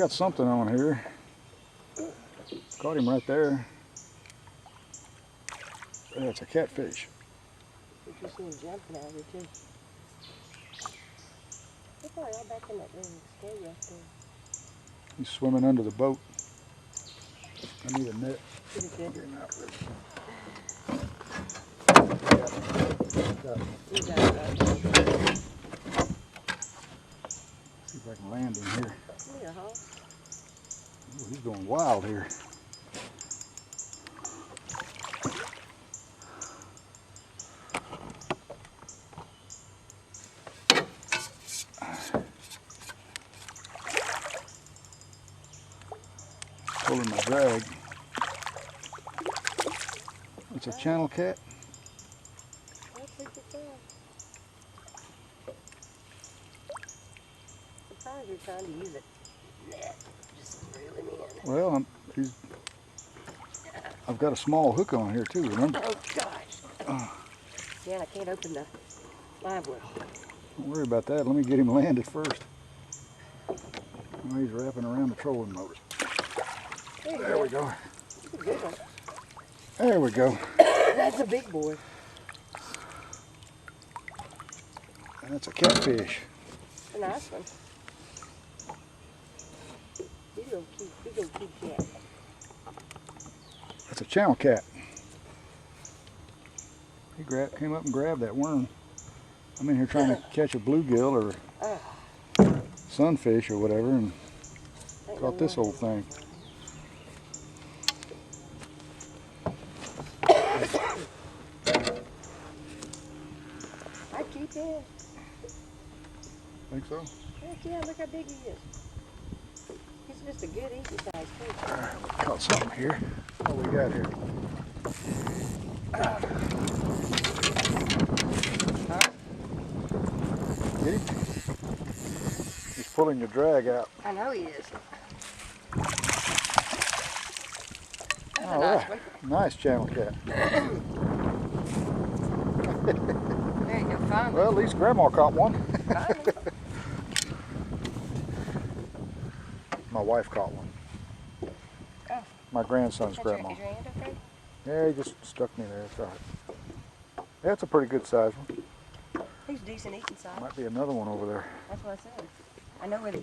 got something on here. Caught him right there. That's a catfish. You just see him jumping out of here too. They're probably all back in that little scale up there. He's swimming under the boat. I need a net. Pretty good. Get him out there. You got it right there. See if I can land him here. Yeah, huh? Ooh, he's going wild here. Pulling my drag. It's a channel cat. I think it's on. Surprised you're trying to use it. Net. Just reel him in. Well, I've got a small hook on here too, remember? Oh gosh. Yeah, I can't open the live well. Don't worry about that. Let me get him landed first. Oh, he's wrapping around the trolling motor. There we go. That's a good one. There we go. That's a big boy. That's a catfish. A nice one. Big old cute cat. That's a channel cat. He came up and grabbed that worm. I'm in here trying to catch a bluegill or sunfish or whatever, and caught this old thing. I keep him. Think so? Heck yeah, look how big he is. He's just a good easy size fish. Alright, we caught something here. What we got here? Get him? He's pulling the drag out. I know he is. That's a All nice right. one. Nice channel cat. There you go, finally. Well, at least Grandma caught one. Finally. My wife caught one. Oh. My grandson's Is grandma. your hand okay? Yeah, he just stuck me there. It's all right. Yeah, it's a pretty good size one. He's decent eating size. Might be another one over there. That's what I said. I know where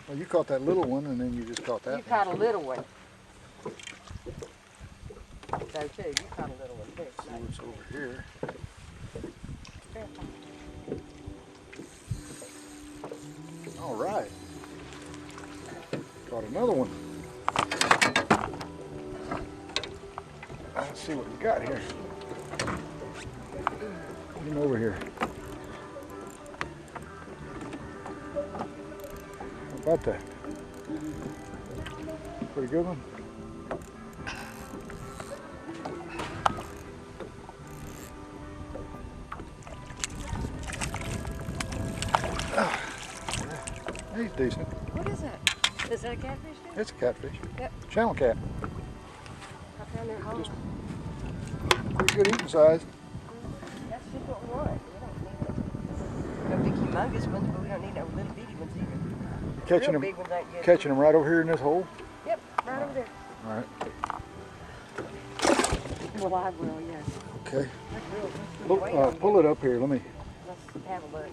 Well, you caught that little one, and then you just caught that you one. caught a little one. So too, you caught a little one too. See what's over here. All right. Caught another one. Let's see what we got here. Get him over here. How about that? Pretty good one. He's decent. What is that? Is that a catfish? Too? It's a catfish. Yep. Channel cat. I found their home. Just pretty good eating size. That's just what we want. We don't need no big humongous ones, but we don't need no little bitty ones either. Catching Real them, big ones ain't good. catching them right over here in this hole. Yep, right over there. All right. Well, I will, yes. Okay. That's real. Look, pull it up here. Let me. Let's have a look.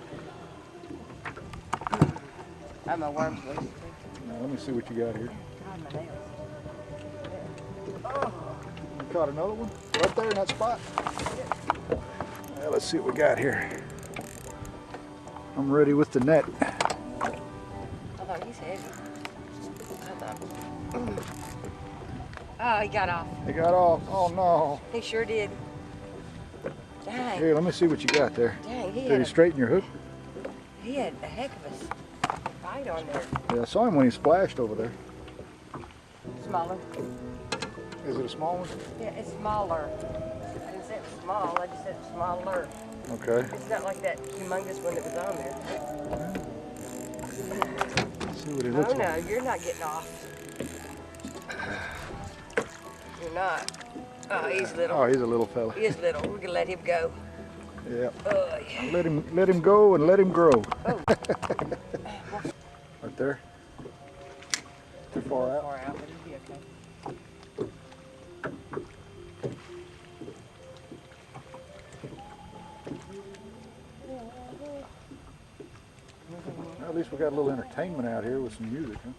I'm a worm's loose too. Let me see what you got here. God, my nails. You caught another one right there in that spot. Well, let's see what we got here. I'm ready with the net. I thought he's heavy. I thought. Oh, he got off. He got off. Oh no. He sure did. Dang. Here, let me see what you got there. Dang, Did he straighten your hook? he had a heck of a bite on there. Yeah, I saw him when he splashed over there. Smaller. Is it a small one? Yeah, it's smaller. I didn't say it was small, I just said it's smaller. Okay. It's not like that humongous one that was on there. Let's see what he looks Oh no, like. you're not getting off. You're not. Oh, he's little. Oh, he's a little fella. He is little. We're gonna let him go. Yeah. Yeah. Let him go and let him grow. Oh. Right there. Too far out? Far out, but it'll be okay. Well, at least we got a little entertainment out here with some music, huh?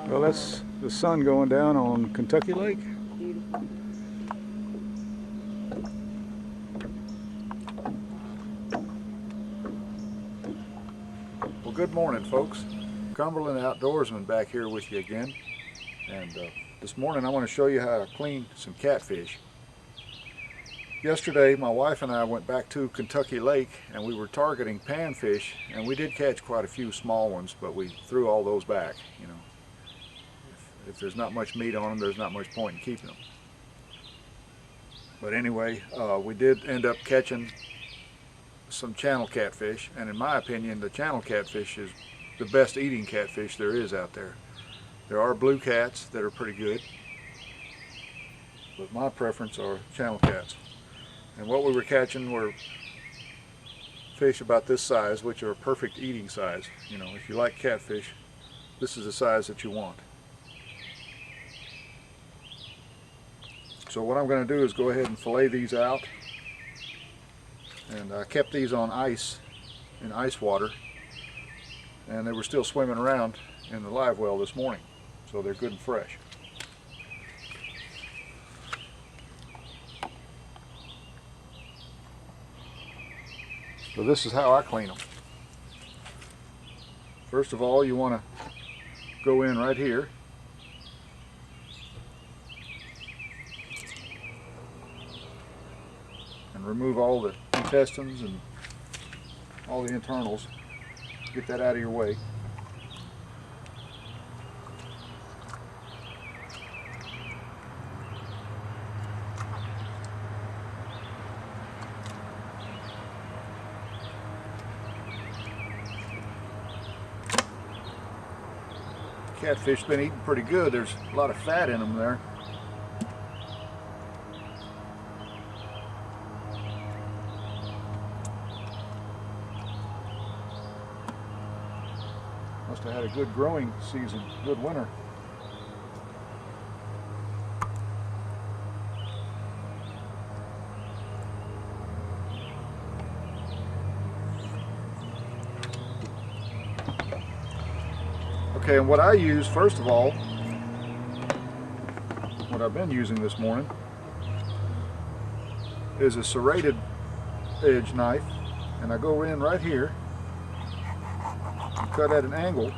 Well, that's the sun going down on Kentucky Lake. Beautiful. Well, good morning, folks. Cumberland Outdoorsman back here with you again. And this morning I want to show you how to clean some catfish. Yesterday my wife and I went back to Kentucky Lake and we were targeting panfish, and we did catch quite a few small ones, but we threw all those back. You know, if there's not much meat on them, there's not much point in keeping them. But anyway, we did end up catching some channel catfish, and in my opinion the channel catfish is the best eating catfish there is out there. There are blue cats that are pretty good, but my preference are channel cats. And what we were catching were fish about this size, which are perfect eating size. You know, if you like catfish, this is the size that you want. So what I'm going to do is go ahead and fillet these out. And I kept these on ice, in ice water, and they were still swimming around in the live well this morning, so they're good and fresh. So this is how I clean them. First of all, you want to go in right here and remove all the intestines and all the internals. Get that out of your way. Catfish been eating pretty good. There's a lot of fat in them there. Must have had a good growing season, good winter. Okay, and what I use, first of all, what I've been using this morning, is a serrated edge knife, and I go in right here and cut at an angle.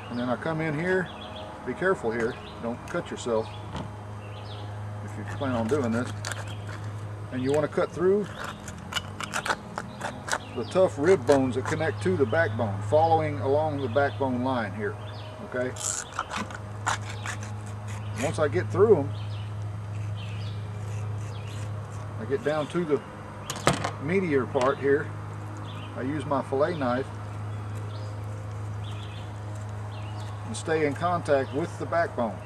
And then I come in here, be careful here, don't cut yourself if you plan on doing this. And you want to cut through the tough rib bones that connect to the backbone, following along the backbone line here, okay? Once I get through them, I get down to the meatier part here. I use my fillet knife and stay in contact with the backbone,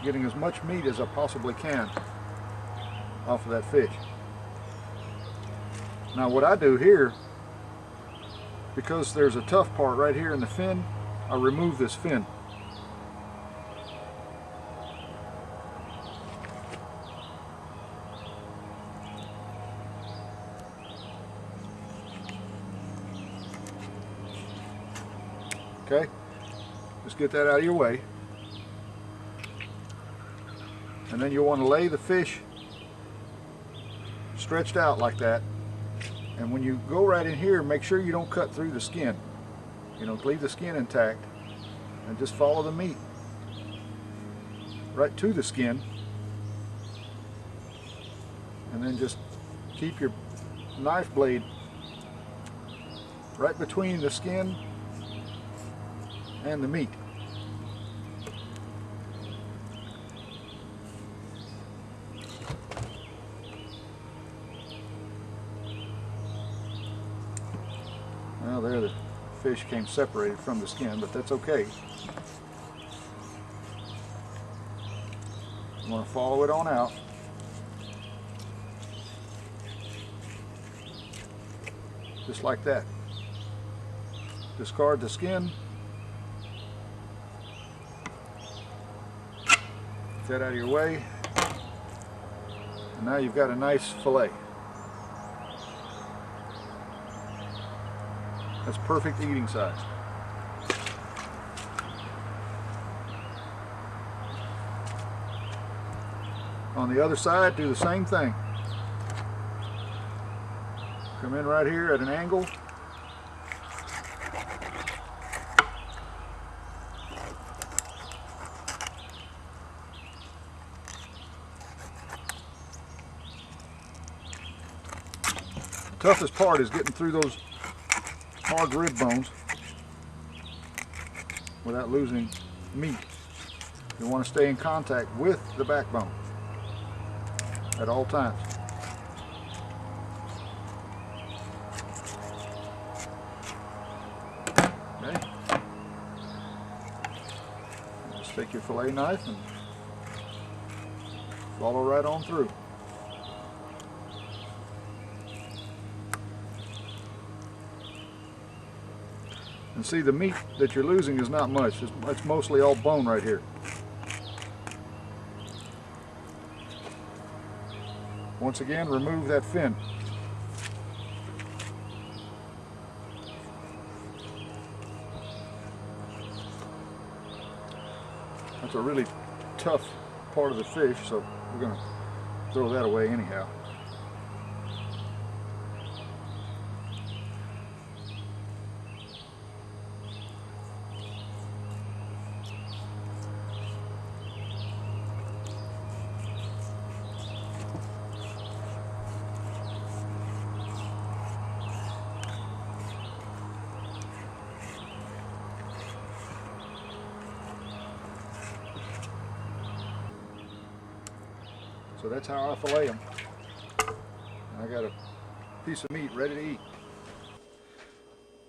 getting as much meat as I possibly can off of that fish. Now what I do here, because there's a tough part right here in the fin, I remove this fin. Okay, just get that out of your way. And then you'll want to lay the fish stretched out like that. And when you go right in here, make sure you don't cut through the skin. You know, leave the skin intact and just follow the meat right to the skin. And then just keep your knife blade right between the skin and the meat. fish came separated from the skin, but that's okay. I'm going to follow it on out. Just like that. Discard the skin. Get that out of your way. And now you've got a nice fillet. That's perfect eating size. On the other side, do the same thing. Come in right here at an angle. The toughest part is getting through those hard rib bones without losing meat. You want to stay in contact with the backbone at all times. Okay. Just take your fillet knife and follow right on through. And see, the meat that you're losing is not much. It's mostly all bone right here. Once again, remove that fin. That's a really tough part of the fish, so we're going to throw that away anyhow. So that's how I fillet them. I got a piece of meat ready to eat.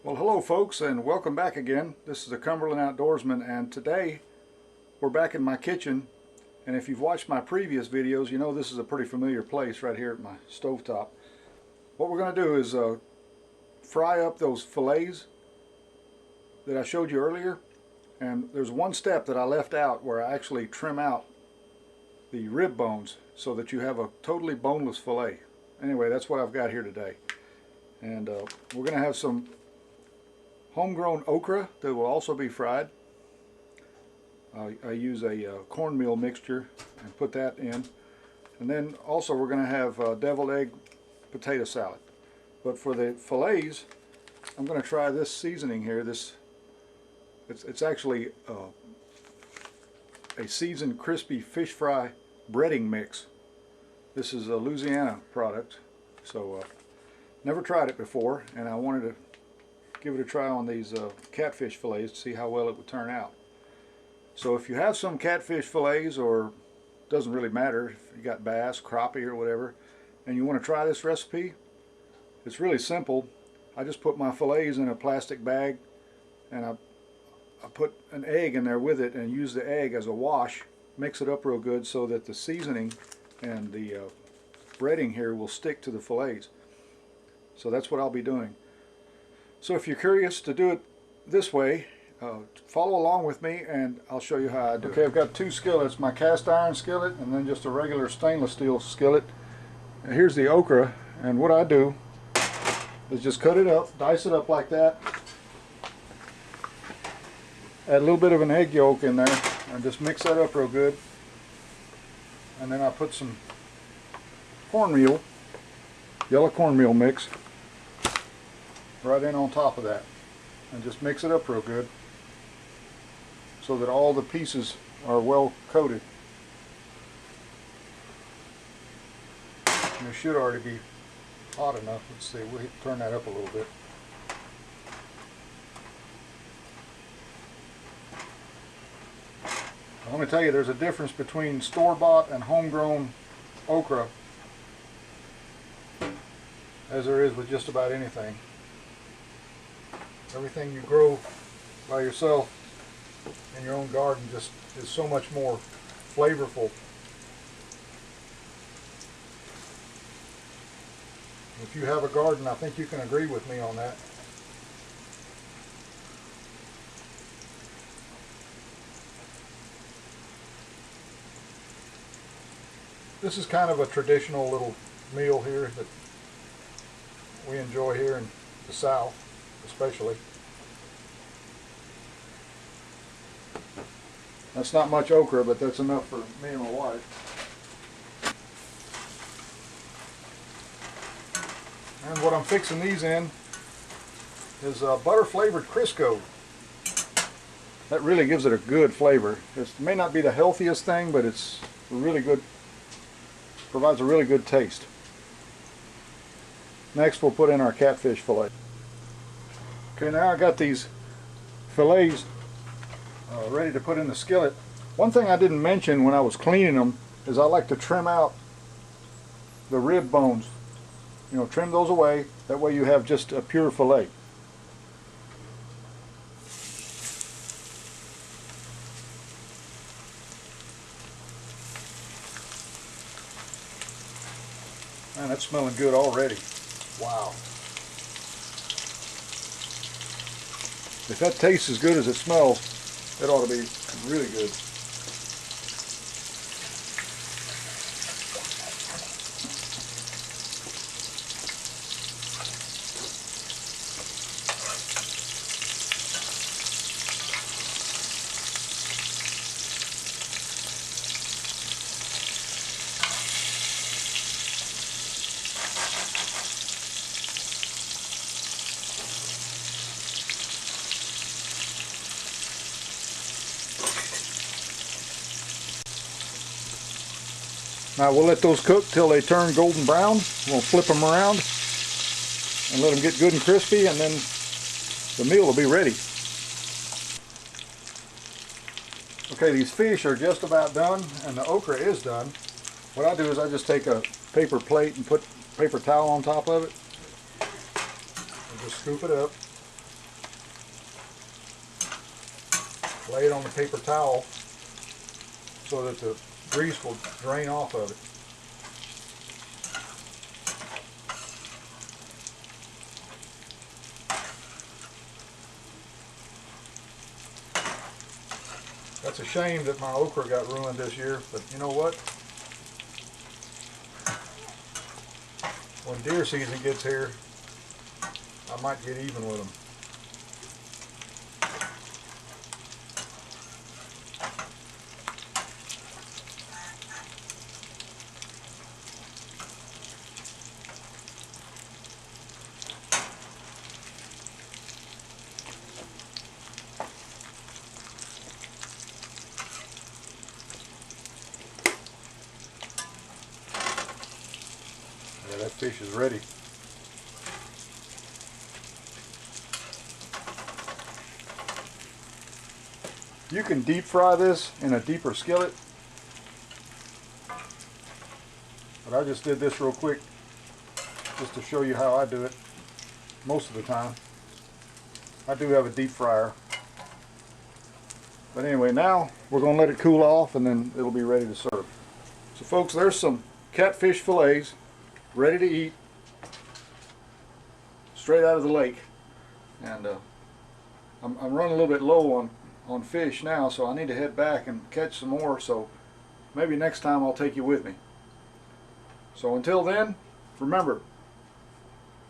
Well, hello folks, and welcome back again. This is the Cumberland Outdoorsman, and today we're back in my kitchen. And if you've watched my previous videos, you know this is a pretty familiar place right here at my stovetop. What we're going to do is fry up those fillets that I showed you earlier. And there's one step that I left out where I actually trim out the rib bones so that you have a totally boneless fillet. Anyway, that's what I've got here today. And we're going to have some homegrown okra that will also be fried. I use a cornmeal mixture and put that in. And then also we're going to have deviled egg potato salad. But for the fillets, I'm going to try this seasoning here. It's actually a seasoned crispy fish fry breading mix. This is a Louisiana product, so never tried it before, and I wanted to give it a try on these catfish fillets to see how well it would turn out. So if you have some catfish fillets, or doesn't really matter if you got bass, crappie, or whatever, and you want to try this recipe, it's really simple. I just put my fillets in a plastic bag, and I put an egg in there with it and use the egg as a wash. Mix it up real good so that the seasoning and the breading here will stick to the fillets. So that's what I'll be doing. So if you're curious to do it this way, follow along with me and I'll show you how I do it. Okay, I've got two skillets, my cast iron skillet and then just a regular stainless steel skillet. And here's the okra, and what I do is just cut it up, dice it up like that. Add a little bit of an egg yolk in there and just mix that up real good. And then I put some cornmeal, yellow cornmeal mix, right in on top of that. And just mix it up real good so that all the pieces are well coated. And it should already be hot enough. Let's see, we'll turn that up a little bit. Let me tell you, there's a difference between store-bought and homegrown okra, as there is with just about anything. Everything you grow by yourself in your own garden just is so much more flavorful. If you have a garden, I think you can agree with me on that. This is kind of a traditional little meal here that we enjoy here in the South, especially. That's not much okra, but that's enough for me and my wife. And what I'm fixing these in is butter flavored Crisco. That really gives it a good flavor. It may not be the healthiest thing, but it's really good, provides a really good taste. Next we'll put in our catfish fillet. Okay, now I got these fillets ready to put in the skillet. One thing I didn't mention when I was cleaning them is I like to trim out the rib bones. You know, trim those away. That way you have just a pure fillet. Man, that's smelling good already. Wow. If that tastes as good as it smells, it ought to be really good. Now we'll let those cook till they turn golden brown. We'll flip them around and let them get good and crispy, and then the meal will be ready. Okay, these fish are just about done and the okra is done. What I do is I just take a paper plate and put a paper towel on top of it and just scoop it up. Lay it on the paper towel so that the grease will drain off of it. That's a shame that my okra got ruined this year, but you know what? When deer season gets here, I might get even with them. Yeah, that fish is ready. You can deep fry this in a deeper skillet, but I just did this real quick just to show you how I do it most of the time. I do have a deep fryer. But anyway, now we're going to let it cool off and then it'll be ready to serve. So folks, there's some catfish fillets ready to eat straight out of the lake. And I'm running a little bit low on fish now, so I need to head back and catch some more, so maybe next time I'll take you with me. So until then, remember,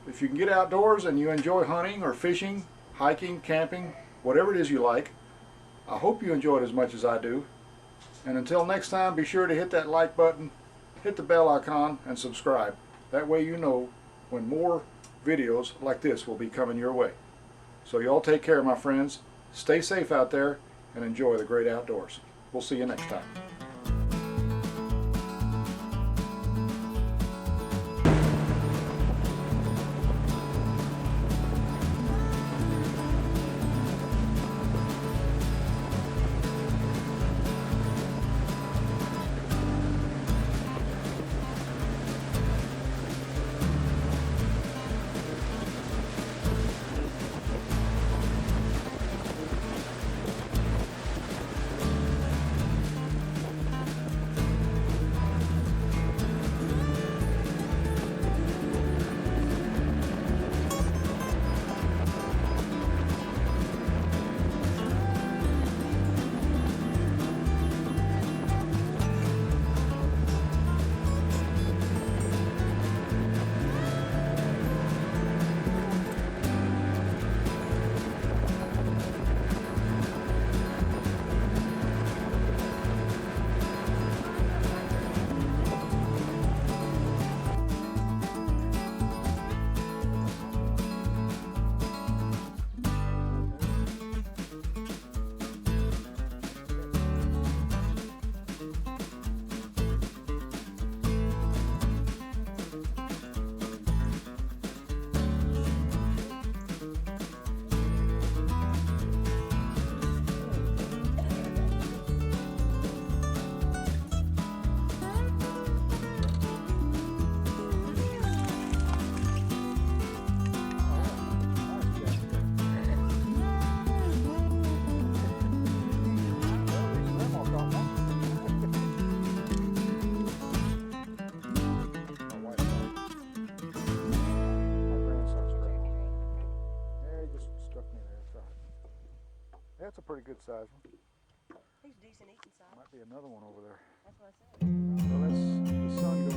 if you can get outdoors and you enjoy hunting or fishing, hiking, camping, whatever it is you like, I hope you enjoy it as much as I do. And until next time, be sure to hit that like button, hit the bell icon, and subscribe. That way you know when more videos like this will be coming your way. So y'all take care, my friends. Stay safe out there and enjoy the great outdoors. We'll see you next time. pretty good size one. He's decent eating size. Might be another one over there. That's what I said. Well, the sun goes